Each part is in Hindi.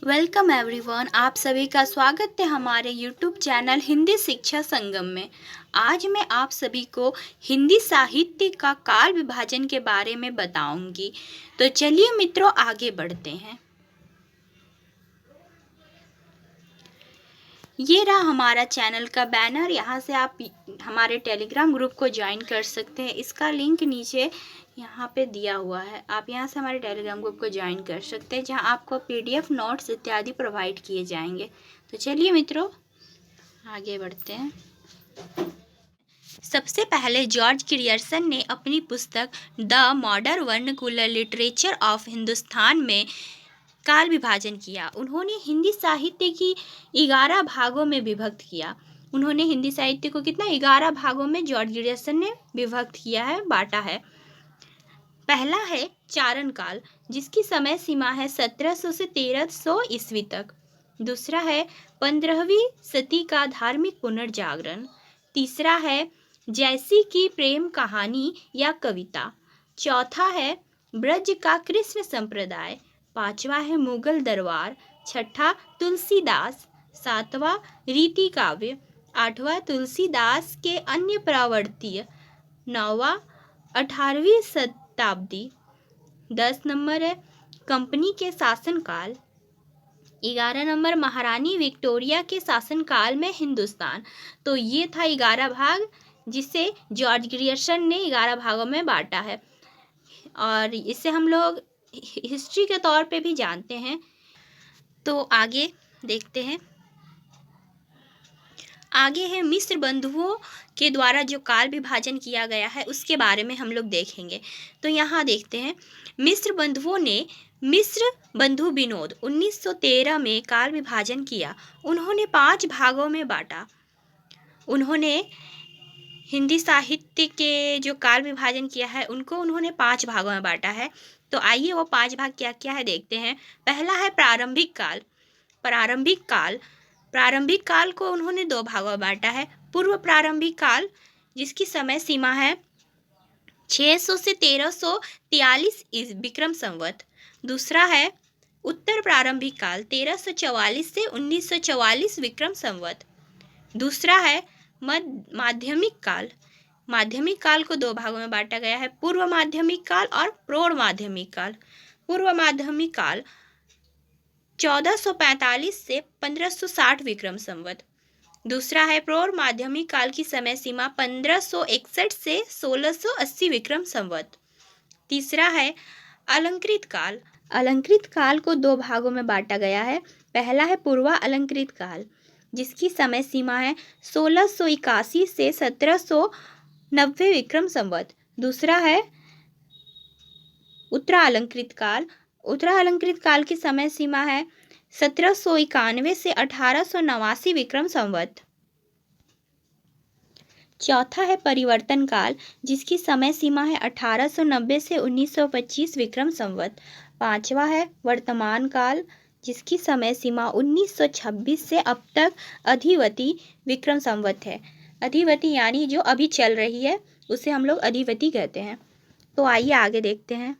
वेलकम एवरीवन, आप सभी का स्वागत है हमारे यूट्यूब चैनल हिंदी शिक्षा संगम में। आज मैं आप सभी को हिंदी साहित्य का काल विभाजन के बारे में बताऊंगी। तो चलिए मित्रों, आगे बढ़ते हैं। ये रहा हमारा चैनल का बैनर। यहाँ से आप हमारे टेलीग्राम ग्रुप को ज्वाइन कर सकते हैं। इसका लिंक नीचे यहाँ पे दिया हुआ है। आप यहाँ से हमारे टेलीग्राम ग्रुप को ज्वाइन कर सकते हैं, जहाँ आपको पीडीएफ नोट्स इत्यादि प्रोवाइड किए जाएंगे। तो चलिए मित्रों, आगे बढ़ते हैं। सबसे पहले जॉर्ज ग्रियर्सन ने अपनी पुस्तक the modern vernacular literature of Hindustan में काल विभाजन किया। उन्होंने हिंदी साहित्य की 11 भागों में विभक्त किया। उन्होंने हिंदी साहित्य को कितना 11 भागों में जॉर्ज ग्रियर्सन ने विभक्त किया है, बांटा है। पहला है चारण काल, जिसकी समय सीमा है 1700 से 1300 ईस्वी तक। दूसरा है 15वीं सदी का धार्मिक पुनर्जागरण। तीसरा है जैसी की प्रेम कहानी या कविता। चौथा है ब्रज का कृष्ण संप्रदाय। पांचवा है मुगल दरबार। छठा तुलसीदास। सातवां रीति काव्य। आठवां तुलसीदास के अन्य प्रवर्तीय। नौवां 18वीं शताब्दी। 10 नंबर है कंपनी के शासनकाल। 11 नंबर महारानी विक्टोरिया के शासनकाल में हिंदुस्तान। तो ये था 11 भाग, जिसे जॉर्ज ग्रियर्सन ने 11 भागों में बांटा है, और इसे हम लोग हिस्ट्री के तौर पे भी जानते हैं। तो आगे देखते हैं। आगे है मिस्र बंधुओं के द्वारा जो काल विभाजन किया गया है, उसके बारे में हम लोग देखेंगे। तो यहाँ देखते हैं, मिस्र बंधुओं ने मिस्र बंधु विनोद 1913 में काल विभाजन किया। उन्होंने 5 भागों में बांटा। उन्होंने हिंदी साहित्य के जो काल विभाजन किया है, उनको उन्होंने 5 भागों में बांटा है। तो आइए वो 5 भाग क्या क्या है देखते हैं। पहला है प्रारंभिक काल। प्रारंभिक काल को उन्होंने 2 भागों में बांटा है। पूर्व प्रारंभिक काल, जिसकी समय सीमा है 600 से 1343 विक्रम संवत। दूसरा है उत्तर प्रारंभिक काल, 1344 से 1944 विक्रम संवत। दूसरा है माध्यमिक काल को 2 भागों में बांटा गया है, पूर्व माध्यमिक काल और प्रौढ़ माध्यमिक काल। पूर्व माध्यमिक काल 1445 से 1560 विक्रम संवत। दूसरा है प्रौढ़ माध्यमिक काल की समय सीमा 1561 से 1680 विक्रम संवत। तीसरा है अलंकृत काल को 2 भागों में बांटा गया है। पहला है पूर्वा अलंकृत काल, जिसकी समय सीमा है 1681 से 1790 विक्रम संवत। दूसरा है उत्तरालंकृत काल की समय सीमा है 1791 से 1889 विक्रम संवत। चौथा है परिवर्तन काल, जिसकी समय सीमा है 1890 से 1925 विक्रम संवत। पांचवा है वर्तमान काल, जिसकी समय सीमा 1926 से अब तक अधिवती विक्रम संवत है। अधिवती यानी जो अभी चल रही है, उसे हम लोग अधिवती कहते हैं। तो आइए आगे देखते हैं।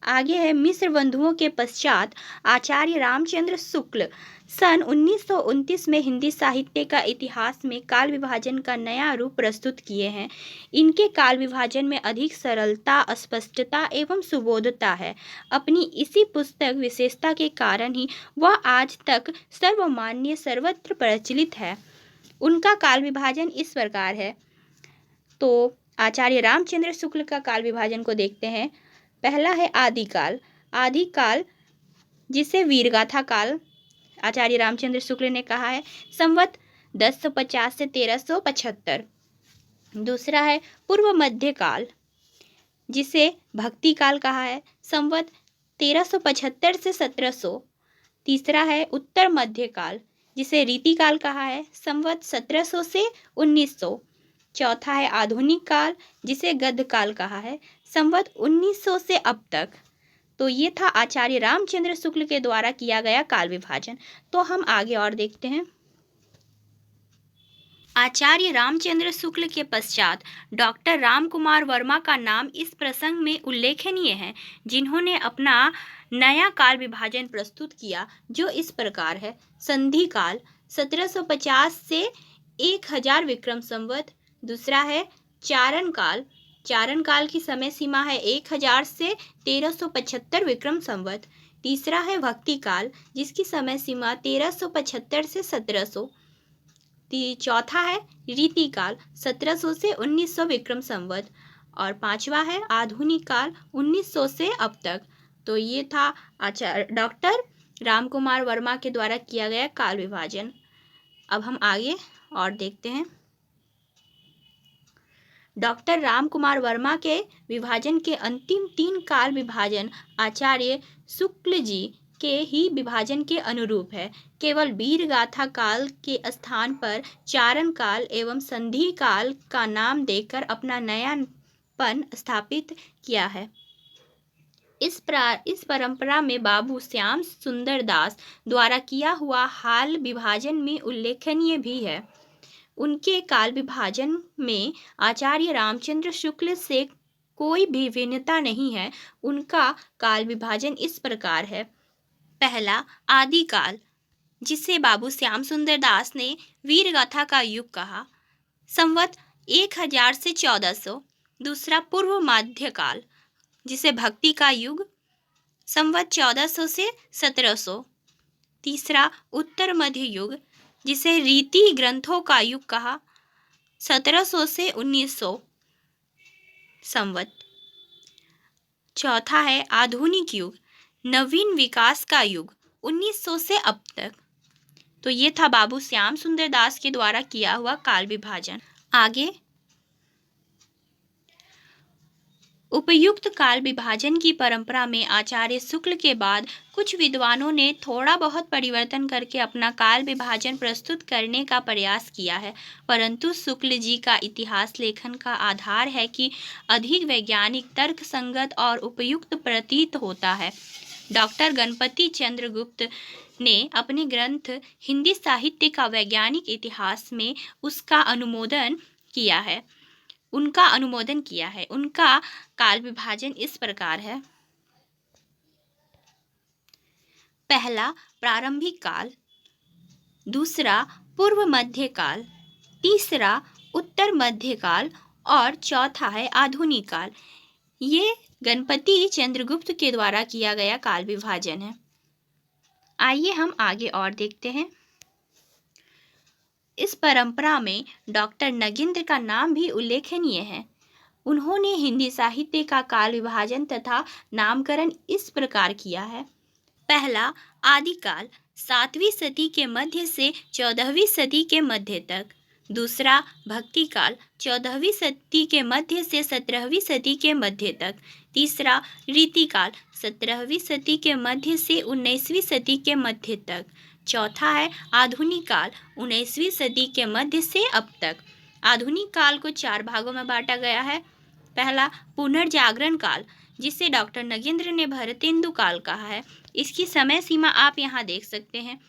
आगे है मिस्र बंधुओं के पश्चात आचार्य रामचंद्र शुक्ल सन 1929 में हिंदी साहित्य का इतिहास में काल विभाजन का नया रूप प्रस्तुत किए हैं। इनके काल विभाजन में अधिक सरलता, स्पष्टता एवं सुबोधता है। अपनी इसी पुस्तक विशेषता के कारण ही वह आज तक सर्वमान्य, सर्वत्र प्रचलित है। उनका काल विभाजन इस प्रकार है। तो आचार्य रामचंद्र शुक्ल का काल विभाजन को देखते हैं। पहला है आदिकाल, जिसे वीरगाथा काल आचार्य रामचंद्र शुक्ल ने कहा है, संवत 1050 से 1375। दूसरा है पूर्व मध्य काल, जिसे भक्ति काल कहा है, संवत 1375 से 1700। तीसरा है उत्तर मध्य काल, जिसे रीति काल कहा है, संवत 1700 से 1900। चौथा है आधुनिक काल, जिसे गद्य काल कहा है, संवत 1900 से अब तक। तो ये था आचार्य रामचंद्र शुक्ल के द्वारा किया गया काल विभाजन। तो हम आगे और देखते हैं। आचार्य रामचंद्र शुक्ल के पश्चात डॉक्टर राम कुमार वर्मा का नाम इस प्रसंग में उल्लेखनीय है, जिन्होंने अपना नया काल विभाजन प्रस्तुत किया, जो इस प्रकार है। संधि काल 1750 से 1000 विक्रम संवत। दूसरा है चारण काल। चारण काल की समय सीमा है 1000 से 1375 विक्रम संवत। तीसरा है भक्ति काल, जिसकी समय सीमा 1375 से 1700। चौथा है रीति काल 1700 से 1900 विक्रम संवत। और पांचवा है आधुनिक काल 1900 से अब तक। तो ये था आचार्य डॉक्टर राम कुमार वर्मा के द्वारा किया गया काल विभाजन। अब हम आगे और देखते हैं। डॉक्टर राम कुमार वर्मा के विभाजन के अंतिम 3 काल विभाजन आचार्य शुक्ल जी के ही विभाजन के अनुरूप है। केवल वीर गाथा काल के स्थान पर चारण काल एवं संधि काल का नाम देकर अपना नयापन स्थापित किया है। इस परंपरा में बाबू श्याम सुंदर दास द्वारा किया हुआ हाल विभाजन में उल्लेखनीय भी है। उनके काल विभाजन में आचार्य रामचंद्र शुक्ल से कोई भी भिन्नता नहीं है। उनका काल विभाजन इस प्रकार है। पहला आदिकाल, जिसे बाबू श्याम सुंदर दास ने वीरगाथा का युग कहा, संवत 1000 से 1400। दूसरा पूर्व मध्यकाल, जिसे भक्ति का युग, संवत 1400 से 1700। तीसरा उत्तर मध्य युग, जिसे रीति ग्रंथों का युग कहा, 1700 से 1900 संवत। चौथा है आधुनिक युग, नवीन विकास का युग, 1900 से अब तक। तो ये था बाबू श्याम सुंदर दास के द्वारा किया हुआ काल विभाजन। आगे उपयुक्त काल विभाजन की परंपरा में आचार्य शुक्ल के बाद कुछ विद्वानों ने थोड़ा बहुत परिवर्तन करके अपना काल विभाजन प्रस्तुत करने का प्रयास किया है, परंतु शुक्ल जी का इतिहास लेखन का आधार है कि अधिक वैज्ञानिक, तर्कसंगत और उपयुक्त प्रतीत होता है। डॉक्टर गणपति चंद्र गुप्त ने अपने ग्रंथ हिंदी साहित्य का वैज्ञानिक इतिहास में उनका अनुमोदन किया है। उनका काल विभाजन इस प्रकार है। पहला प्रारंभिक काल, दूसरा पूर्व मध्य काल, तीसरा उत्तर मध्य काल और चौथा है आधुनिक काल। ये गणपति चंद्रगुप्त के द्वारा किया गया काल विभाजन है। आइए हम आगे और देखते हैं। इस परंपरा में डॉक्टर नगेंद्र का नाम भी उल्लेखनीय है। उन्होंने हिंदी साहित्य का काल विभाजन तथा नामकरण इस प्रकार किया है। पहला आदिकाल 7वीं सदी के मध्य से 14वीं सदी के मध्य तक। दूसरा भक्ति काल 14वीं सदी के मध्य से 17वीं सदी के मध्य तक। तीसरा रीति काल 17वीं सदी के मध्य से 19वीं सदी के मध्य तक। चौथा है आधुनिक काल 19वीं सदी के मध्य से अब तक। आधुनिक काल को 4 भागों में बांटा गया है। पहला पुनर्जागरण काल, जिसे डॉक्टर नगेंद्र ने भारतेंदु काल कहा है। इसकी समय सीमा आप यहाँ देख सकते हैं।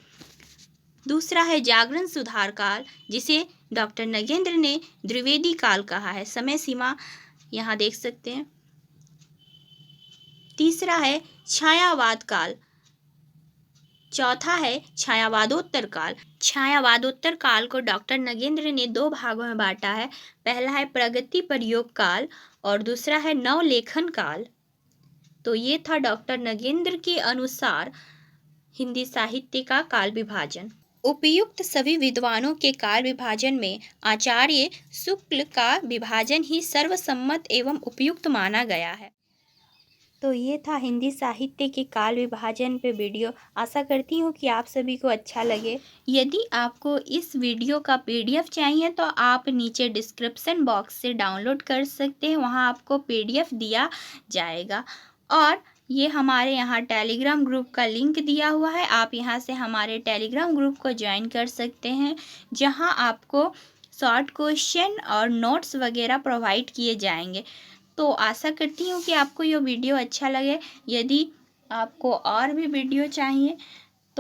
दूसरा है जागरण सुधार काल, जिसे डॉक्टर नगेंद्र ने द्विवेदी काल कहा है। समय सीमा यहाँ देख सकते हैं। तीसरा है छायावाद काल। चौथा है छायावादोत्तर काल। छायावादोत्तर काल को डॉक्टर नगेंद्र ने 2 भागों में बांटा है। पहला है प्रगति प्रयोग काल और दूसरा है नवलेखन काल। तो ये था डॉक्टर नगेंद्र के अनुसार हिंदी साहित्य का काल विभाजन। उपयुक्त सभी विद्वानों के काल विभाजन में आचार्य शुक्ल का विभाजन ही सर्वसम्मत एवं उपयुक्त माना गया है। तो ये था हिंदी साहित्य के काल विभाजन पे वीडियो। आशा करती हूँ कि आप सभी को अच्छा लगे। यदि आपको इस वीडियो का PDF चाहिए तो आप नीचे डिस्क्रिप्शन बॉक्स से डाउनलोड कर सकते हैं, वहाँ आपको PDF दिया जाएगा। और ये हमारे यहाँ टेलीग्राम ग्रुप का लिंक दिया हुआ है, आप यहाँ से हमारे टेलीग्राम ग्रुप को ज्वाइन कर सकते हैं, जहाँ आपको शॉर्ट क्वेश्चन और नोट्स वगैरह प्रोवाइड किए जाएंगे। तो आशा करती हूँ कि आपको ये वीडियो अच्छा लगे। यदि आपको और भी वीडियो चाहिए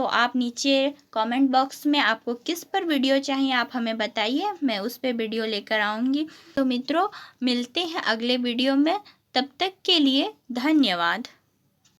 तो आप नीचे कमेंट बॉक्स में आपको किस पर वीडियो चाहिए आप हमें बताइए, मैं उस पर वीडियो लेकर आऊँगी। तो मित्रों, मिलते हैं अगले वीडियो में, तब तक के लिए धन्यवाद।